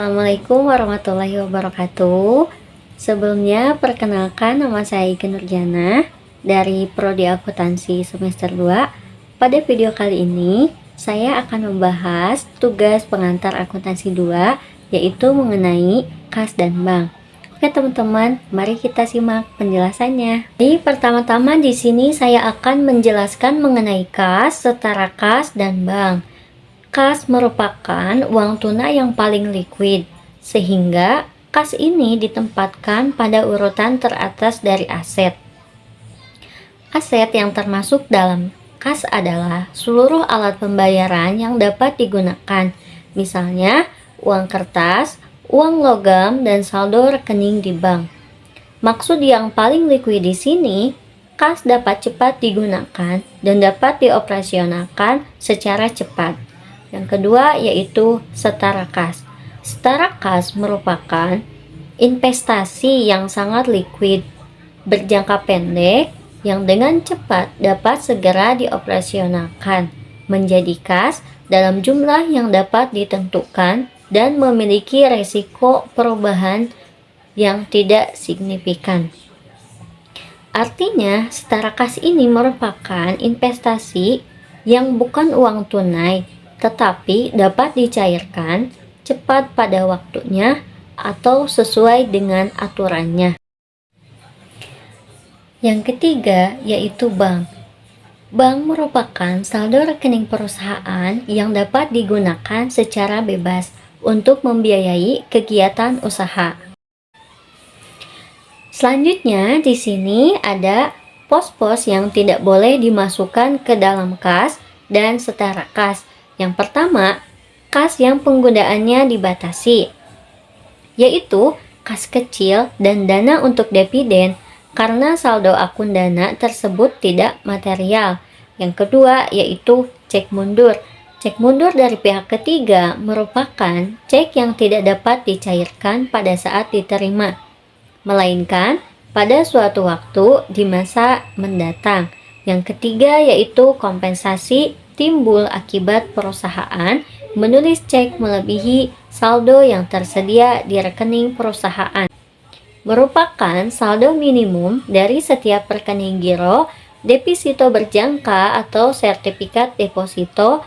Assalamualaikum warahmatullahi wabarakatuh. Sebelumnya, perkenalkan nama saya Ike Nurjana dari Prodi Akuntansi semester 2. Pada video kali ini, saya akan membahas tugas pengantar akuntansi 2, yaitu mengenai kas dan bank. Oke teman-teman, mari kita simak penjelasannya. Jadi pertama-tama di sini saya akan menjelaskan mengenai kas, setara kas, dan bank. Kas merupakan uang tunai yang paling liquid, sehingga kas ini ditempatkan pada urutan teratas dari aset. Aset yang termasuk dalam kas adalah seluruh alat pembayaran yang dapat digunakan, misalnya uang kertas, uang logam, dan saldo rekening di bank. Maksud yang paling liquid di sini, kas dapat cepat digunakan dan dapat dioperasionalkan secara cepat. Yang kedua yaitu setara kas. Setara kas merupakan investasi yang sangat liquid, berjangka pendek, yang dengan cepat dapat segera dioperasionalkan, menjadi kas dalam jumlah yang dapat ditentukan dan memiliki risiko perubahan yang tidak signifikan. Artinya, setara kas ini merupakan investasi yang bukan uang tunai, tetapi dapat dicairkan cepat pada waktunya atau sesuai dengan aturannya. Yang ketiga yaitu bank. Bank merupakan saldo rekening perusahaan yang dapat digunakan secara bebas untuk membiayai kegiatan usaha. Selanjutnya di sini ada pos-pos yang tidak boleh dimasukkan ke dalam kas dan setara kas. Yang pertama, kas yang penggunaannya dibatasi, yaitu kas kecil dan dana untuk dividen karena saldo akun dana tersebut tidak material. Yang kedua yaitu cek mundur. Cek mundur dari pihak ketiga merupakan cek yang tidak dapat dicairkan pada saat diterima, melainkan pada suatu waktu di masa mendatang. Yang ketiga yaitu kompensasi timbul akibat perusahaan menulis cek melebihi saldo yang tersedia di rekening perusahaan. Merupakan saldo minimum dari setiap rekening giro, deposito berjangka atau sertifikat deposito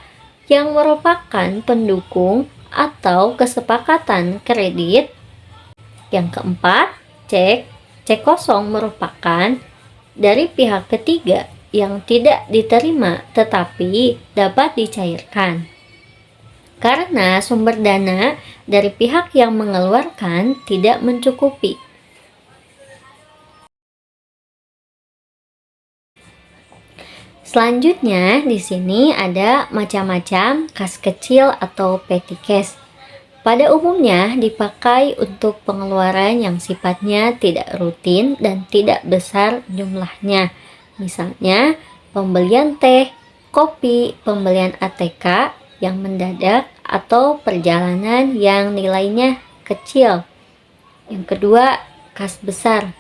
yang merupakan pendukung atau kesepakatan kredit. Yang keempat, cek kosong merupakan dari pihak ketiga yang tidak diterima tetapi dapat dicairkan karena sumber dana dari pihak yang mengeluarkan tidak mencukupi. Selanjutnya di sini ada macam-macam kas kecil atau petty cash. Pada umumnya dipakai untuk pengeluaran yang sifatnya tidak rutin dan tidak besar jumlahnya. Misalnya pembelian teh, kopi, pembelian ATK yang mendadak, atau perjalanan yang nilainya kecil. Yang kedua, kas besar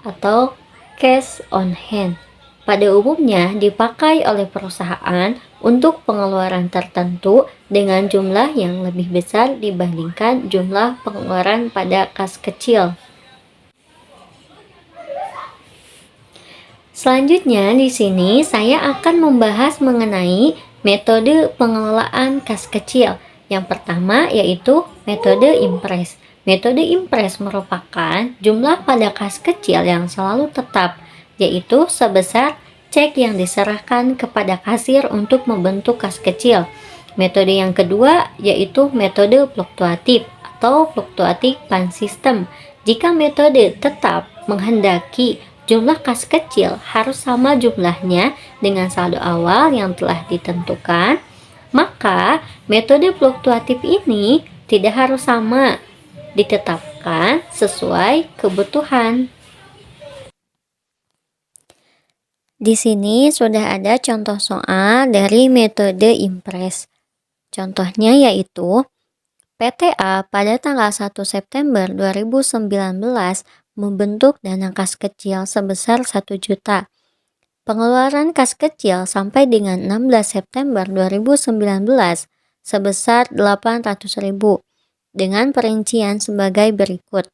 atau cash on hand. Pada umumnya dipakai oleh perusahaan untuk pengeluaran tertentu dengan jumlah yang lebih besar dibandingkan jumlah pengeluaran pada kas kecil. Selanjutnya di sini saya akan membahas mengenai metode pengelolaan kas kecil. Yang pertama yaitu metode impres. Metode impres merupakan jumlah pada kas kecil yang selalu tetap, yaitu sebesar cek yang diserahkan kepada kasir untuk membentuk kas kecil. Metode yang kedua yaitu metode fluktuatif atau fluktuatif fund system. Jika metode tetap menghendaki jumlah kas kecil harus sama jumlahnya dengan saldo awal yang telah ditentukan, maka metode fluktuatif ini tidak harus sama, ditetapkan sesuai kebutuhan. Di sini sudah ada contoh soal dari metode impres. Contohnya yaitu PTA pada tanggal 1 September 2019 membentuk dana kas kecil sebesar 1 juta. Pengeluaran kas kecil sampai dengan 16 September 2019 sebesar 800.000. dengan perincian sebagai berikut.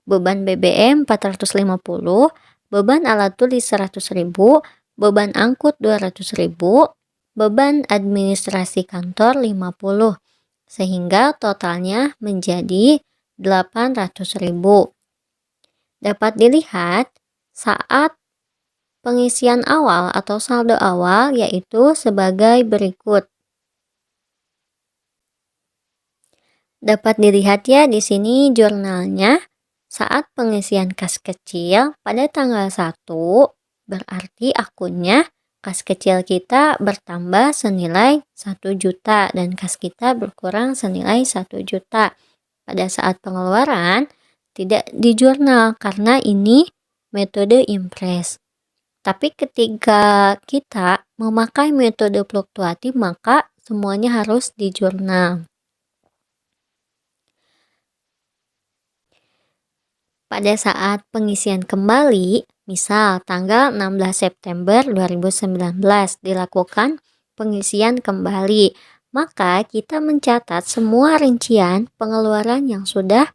Beban BBM 450, beban alat tulis 100.000, beban angkut 200.000, beban administrasi kantor 50, sehingga totalnya menjadi 800.000. Dapat dilihat saat pengisian awal atau saldo awal yaitu sebagai berikut. Dapat dilihat ya di sini jurnalnya. Saat pengisian kas kecil pada tanggal 1, berarti akunnya kas kecil kita bertambah senilai 1 juta dan kas kita berkurang senilai 1 juta. Pada saat pengeluaran tidak di jurnal karena ini metode impres. Tapi ketika kita memakai metode fluktuatif maka semuanya harus di jurnal. Pada saat pengisian kembali, misal tanggal 16 September 2019 dilakukan pengisian kembali, maka kita mencatat semua rincian pengeluaran yang sudah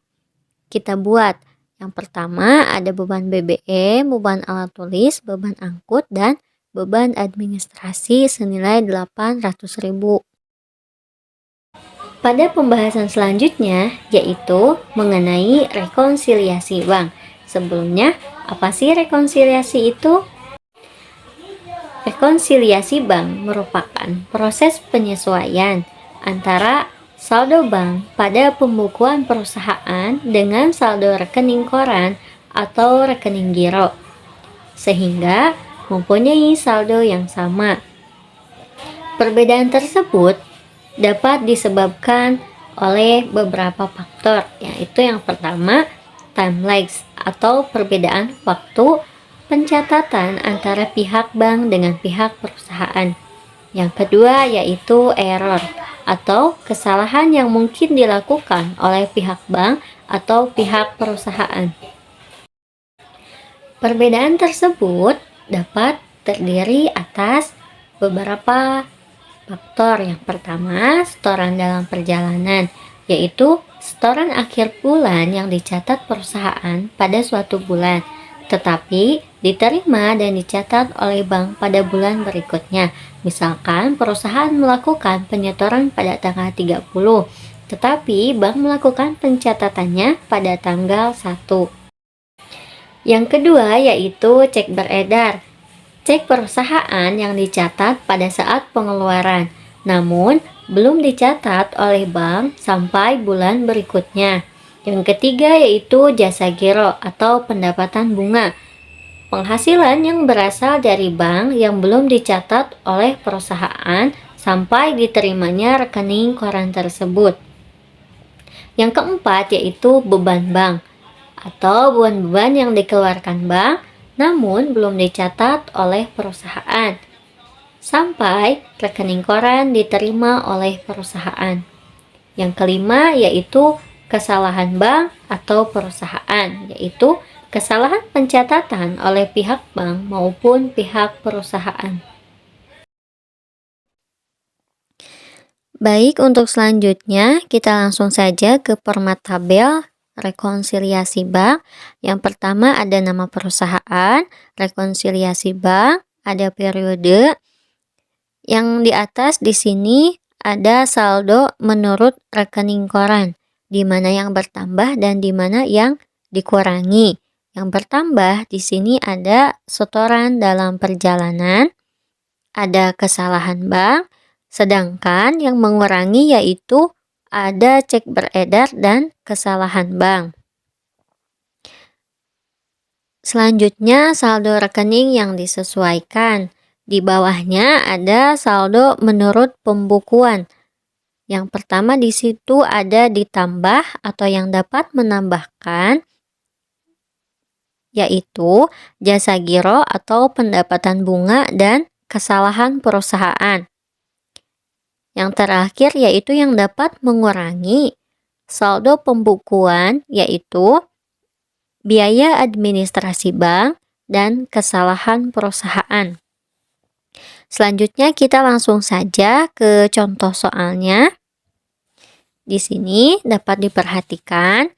kita buat. Yang pertama ada beban BBM, beban alat tulis, beban angkut, dan beban administrasi senilai 800.000. Pada pembahasan selanjutnya yaitu mengenai rekonsiliasi bank. Sebelumnya, apa sih rekonsiliasi itu? Rekonsiliasi bank merupakan proses penyesuaian antara saldo bank pada pembukuan perusahaan dengan saldo rekening koran atau rekening giro, sehingga mempunyai saldo yang sama. Perbedaan tersebut dapat disebabkan oleh beberapa faktor, yaitu yang pertama time lags atau perbedaan waktu pencatatan antara pihak bank dengan pihak perusahaan. Yang kedua yaitu error atau kesalahan yang mungkin dilakukan oleh pihak bank atau pihak perusahaan. Perbedaan tersebut dapat terdiri atas beberapa faktor. Yang pertama, setoran dalam perjalanan, yaitu setoran akhir bulan yang dicatat perusahaan pada suatu bulan, tetapi diterima dan dicatat oleh bank pada bulan berikutnya. Misalkan perusahaan melakukan penyetoran pada tanggal 30, tetapi bank melakukan pencatatannya pada tanggal 1. Yang kedua yaitu cek beredar. Cek perusahaan yang dicatat pada saat pengeluaran, namun belum dicatat oleh bank sampai bulan berikutnya. Yang ketiga yaitu jasa giro atau pendapatan bunga. Penghasilan yang berasal dari bank yang belum dicatat oleh perusahaan sampai diterimanya rekening koran tersebut. Yang keempat yaitu beban bank atau beban-beban yang dikeluarkan bank namun belum dicatat oleh perusahaan sampai rekening koran diterima oleh perusahaan. Yang kelima yaitu kesalahan bank atau perusahaan, yaitu kesalahan pencatatan oleh pihak bank maupun pihak perusahaan. Baik, untuk selanjutnya kita langsung saja ke format tabel rekonsiliasi bank. Yang pertama ada nama perusahaan, rekonsiliasi bank, ada periode. Yang di atas di sini ada saldo menurut rekening koran, di mana yang bertambah dan di mana yang dikurangi. Yang bertambah di sini ada setoran dalam perjalanan, ada kesalahan bank, sedangkan yang mengurangi yaitu ada cek beredar dan kesalahan bank. Selanjutnya saldo rekening yang disesuaikan. Di bawahnya ada saldo menurut pembukuan. Yang pertama di situ ada ditambah atau yang dapat menambahkan, yaitu jasa giro atau pendapatan bunga dan kesalahan perusahaan. Yang terakhir yaitu yang dapat mengurangi saldo pembukuan, yaitu biaya administrasi bank dan kesalahan perusahaan. Selanjutnya kita langsung saja ke contoh soalnya. Di sini dapat diperhatikan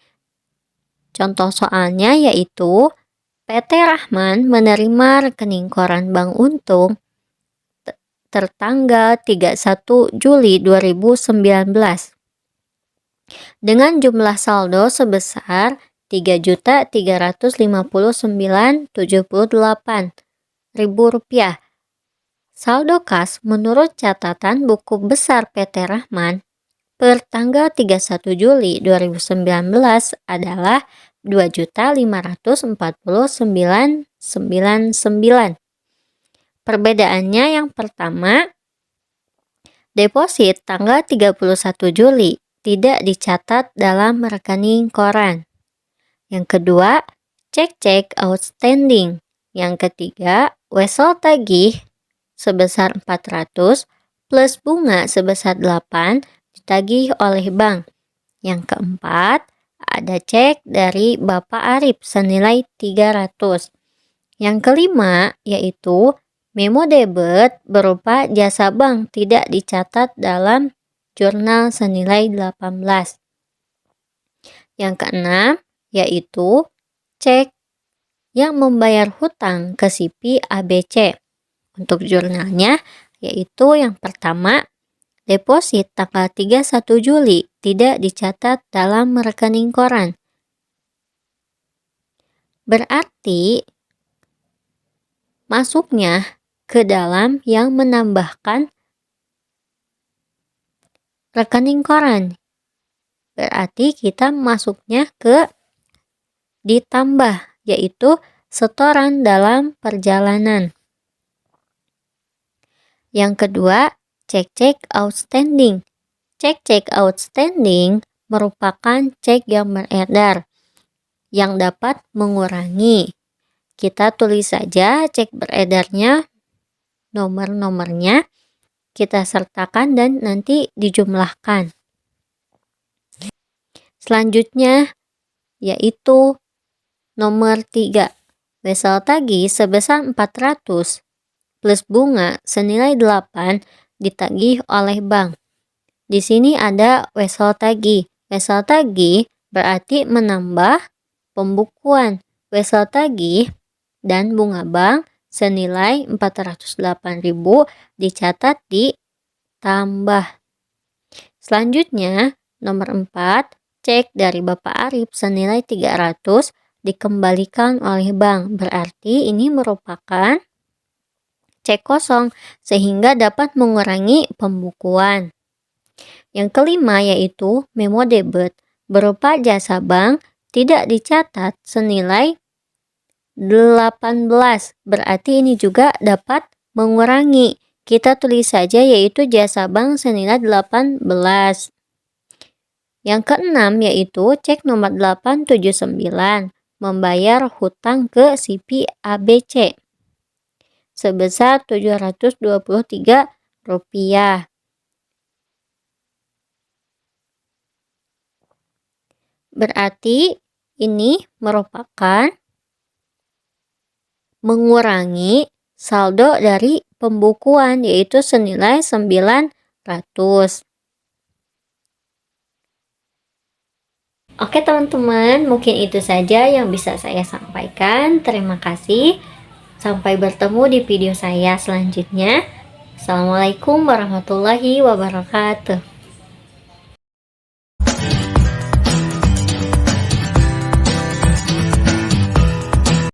contoh soalnya, yaitu PT Rahman menerima rekening koran Bank Untung tertanggal 31 Juli 2019 dengan jumlah saldo sebesar Rp3.359.078. Saldo kas menurut catatan buku besar PT Rahman per tanggal 31 Juli 2019 adalah Rp2.549.999. Perbedaannya yang pertama, deposit tanggal 31 Juli tidak dicatat dalam rekening koran. Yang kedua, cek outstanding. Yang ketiga, wesel tagih sebesar 400 plus bunga sebesar 8 ditagih oleh bank. Yang keempat, ada cek dari Bapak Arif senilai 300. Yang kelima, yaitu memo debit berupa jasa bank tidak dicatat dalam jurnal senilai 18. Yang keenam, yaitu cek yang membayar hutang ke CP ABC. Untuk jurnalnya, yaitu yang pertama, deposit tanggal 31 Juli tidak dicatat dalam rekening koran. Berarti masuknya ke dalam yang menambahkan rekening koran. Berarti kita masuknya ke ditambah, yaitu setoran dalam perjalanan. Yang kedua, cek outstanding. Cek outstanding merupakan cek yang beredar yang dapat mengurangi. Kita tulis saja cek beredarnya, nomor-nomornya kita sertakan dan nanti dijumlahkan. Selanjutnya yaitu nomor 3, wesel tagih sebesar 400 plus bunga senilai 8 ditagih oleh bank. Di sini ada wesel tagih. Wesel tagih berarti menambah pembukuan wesel tagih dan bunga bank senilai 408.000 dicatat ditambah. Selanjutnya nomor 4, cek dari Bapak Arif senilai 300 dikembalikan oleh bank. Berarti ini merupakan cek kosong sehingga dapat mengurangi pembukuan. Yang kelima yaitu memo debit berupa jasa bank tidak dicatat senilai 18. Berarti ini juga dapat mengurangi. Kita tulis saja yaitu jasa bank senilai 18. Yang keenam yaitu cek nomor 879 membayar hutang ke CP ABC sebesar Rp723. Berarti ini merupakan mengurangi saldo dari pembukuan yaitu senilai 900. Oke teman-teman, mungkin itu saja yang bisa saya sampaikan. Terima kasih. Sampai bertemu di video saya selanjutnya. Assalamualaikum warahmatullahi wabarakatuh.